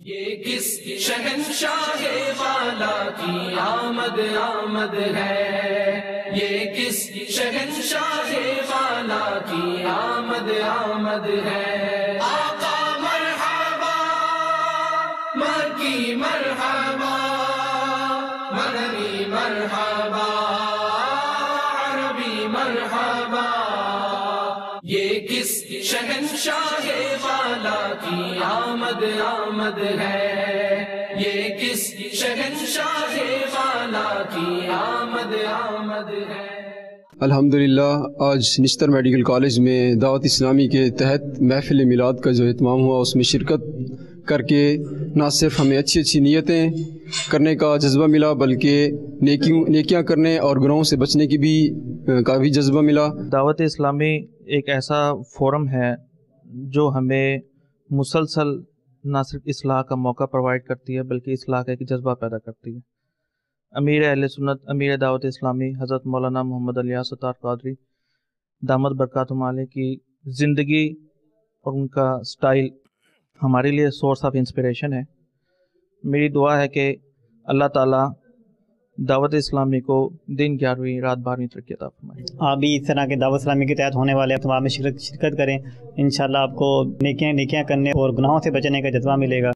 یہ کس شہنشاہ والا کی آمد آمد ہے، یہ کس شہنشاہ والا کی آمد آمد ہے۔ آقا مرحبا، مکی مرحبا، مدنی مرحبا، عربی مرحبا۔ یہ کس شہنشاہ والا کی آمد آمد ہے، یہ کس شہنشاہ والا کی آمد آمد ہے۔ الحمدللہ آج نشتر میڈیکل کالج میں دعوت اسلامی کے تحت محفل میلاد کا جو اہتمام ہوا، اس میں شرکت کر کے نہ صرف ہمیں اچھی اچھی نیتیں کرنے کا جذبہ ملا، بلکہ نیکیاں کرنے اور گناہوں سے بچنے کی بھی جذبہ ملا۔ دعوت اسلامی ایک ایسا فورم ہے جو ہمیں مسلسل نہ صرف اصلاح کا موقع پرووائڈ کرتی ہے بلکہ اصلاح کا ایک جذبہ پیدا کرتی ہے۔ امیر اہل سنت، امیر دعوت اسلامی حضرت مولانا محمد علیہ ستار قادری دامت برکاتہم علیہ کی زندگی اور ان کا سٹائل ہمارے لیے سورس آف انسپریشن ہے۔ میری دعا ہے کہ اللہ تعالیٰ دعوت اسلامی کو دن 11ویں رات 12ویں ترقی عطا فرمائے۔ آپ بھی اس طرح کے دعوت اسلامی کے تحت ہونے والے اہتمام میں شرکت کریں، انشاءاللہ آپ کو نیکیاں کرنے اور گناہوں سے بچنے کا جذبہ ملے گا۔